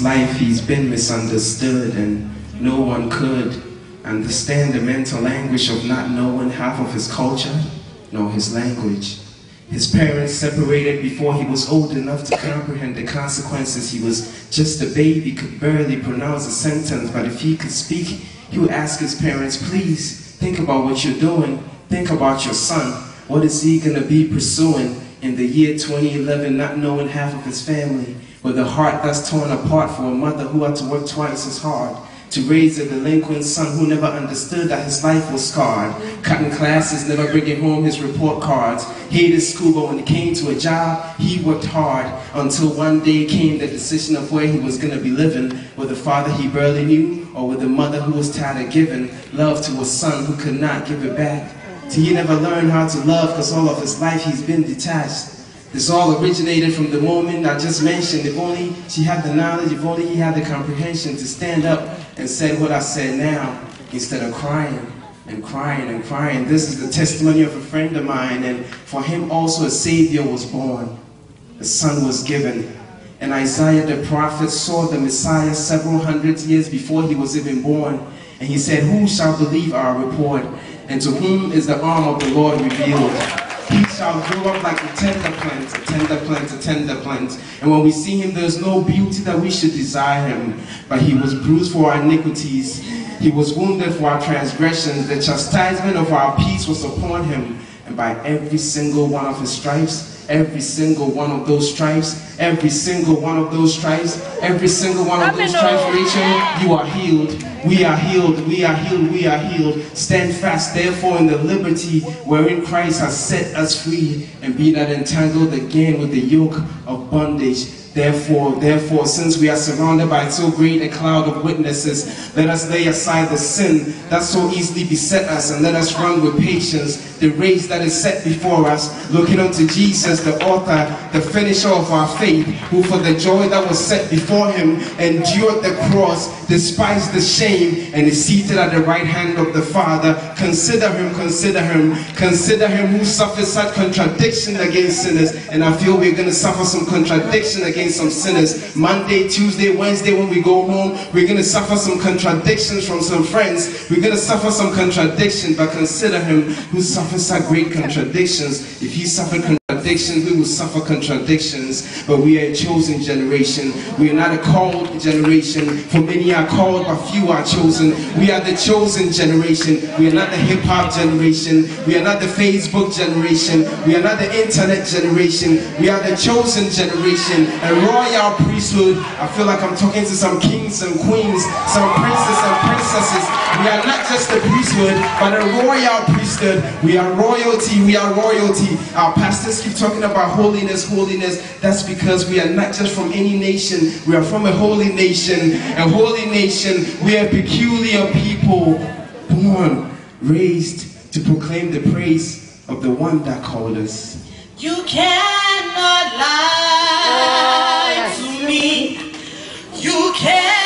his life he's been misunderstood, and no one could understand the mental anguish of not knowing half of his culture nor his language. His parents separated before he was old enough to comprehend the consequences. He was just a baby, could barely pronounce a sentence, but if he could speak, he would ask his parents, please, think about what you're doing. Think about your son. What is he going to be pursuing in the year 2011, not knowing half of his family, with a heart that's torn apart for a mother who had to work twice as hard to raise a delinquent son who never understood that his life was scarred, cutting classes, never bringing home his report cards, hated school, but when it came to a job, he worked hard until one day came the decision of where he was going to be living, with a father he barely knew, or with a mother who was tired of giving love to a son who could not give it back. So he never learned how to love because all of his life he's been detached. This all originated from the moment I just mentioned. If only she had the knowledge, if only he had the comprehension to stand up and say what I said now, instead of crying and crying and crying. This is the testimony of a friend of mine, and for him also a Savior was born. A son was given. And Isaiah the prophet saw the Messiah several hundred years before he was even born. And he said, who shall believe our report? And to whom is the arm of the Lord revealed? He shall grow up like a tender plant, a tender plant, a tender plant. And when we see him, there's no beauty that we should desire him. But he was bruised for our iniquities. He was wounded for our transgressions. The chastisement of our peace was upon him. And by every single one of his stripes, every single one of those stripes, every single one of those stripes, every single one of those stripes, Rachel, you are healed. We are healed, we are healed, we are healed. Stand fast, therefore, in the liberty wherein Christ has set us free, and be not entangled again with the yoke of bondage. Therefore, since we are surrounded by so great a cloud of witnesses, let us lay aside the sin that so easily beset us, and let us run with patience the race that is set before us, looking unto Jesus, the author, the finisher of our faith, who for the joy that was set before him endured the cross, despised the shame, and is seated at the right hand of the Father. Consider him, consider him, consider him who suffered such contradiction against sinners. And I feel we're going to suffer some contradiction against some sinners. Monday, Tuesday, Wednesday, when we go home, we're going to suffer some contradictions from some friends. We're going to suffer some contradiction, but consider him who suffered such great contradictions. If he suffered contradictions, we will suffer contradictions. But we are a chosen generation. We are not a called generation, for many are called, but few are chosen. We are the chosen generation. We are not the hip-hop generation. We are not the Facebook generation. We are not the internet generation. We are the chosen generation, a royal priesthood. I feel like I'm talking to some kings and queens, some princes and princesses. We are not just a priesthood, but a royal priesthood. We are royalty, we are royalty. Our pastors keep talking about holiness, holiness. That's because we are not just from any nation. We are from a holy nation. A holy nation. We are peculiar people, born, raised to proclaim the praise of the one that called us. You cannot lie to me. You can't.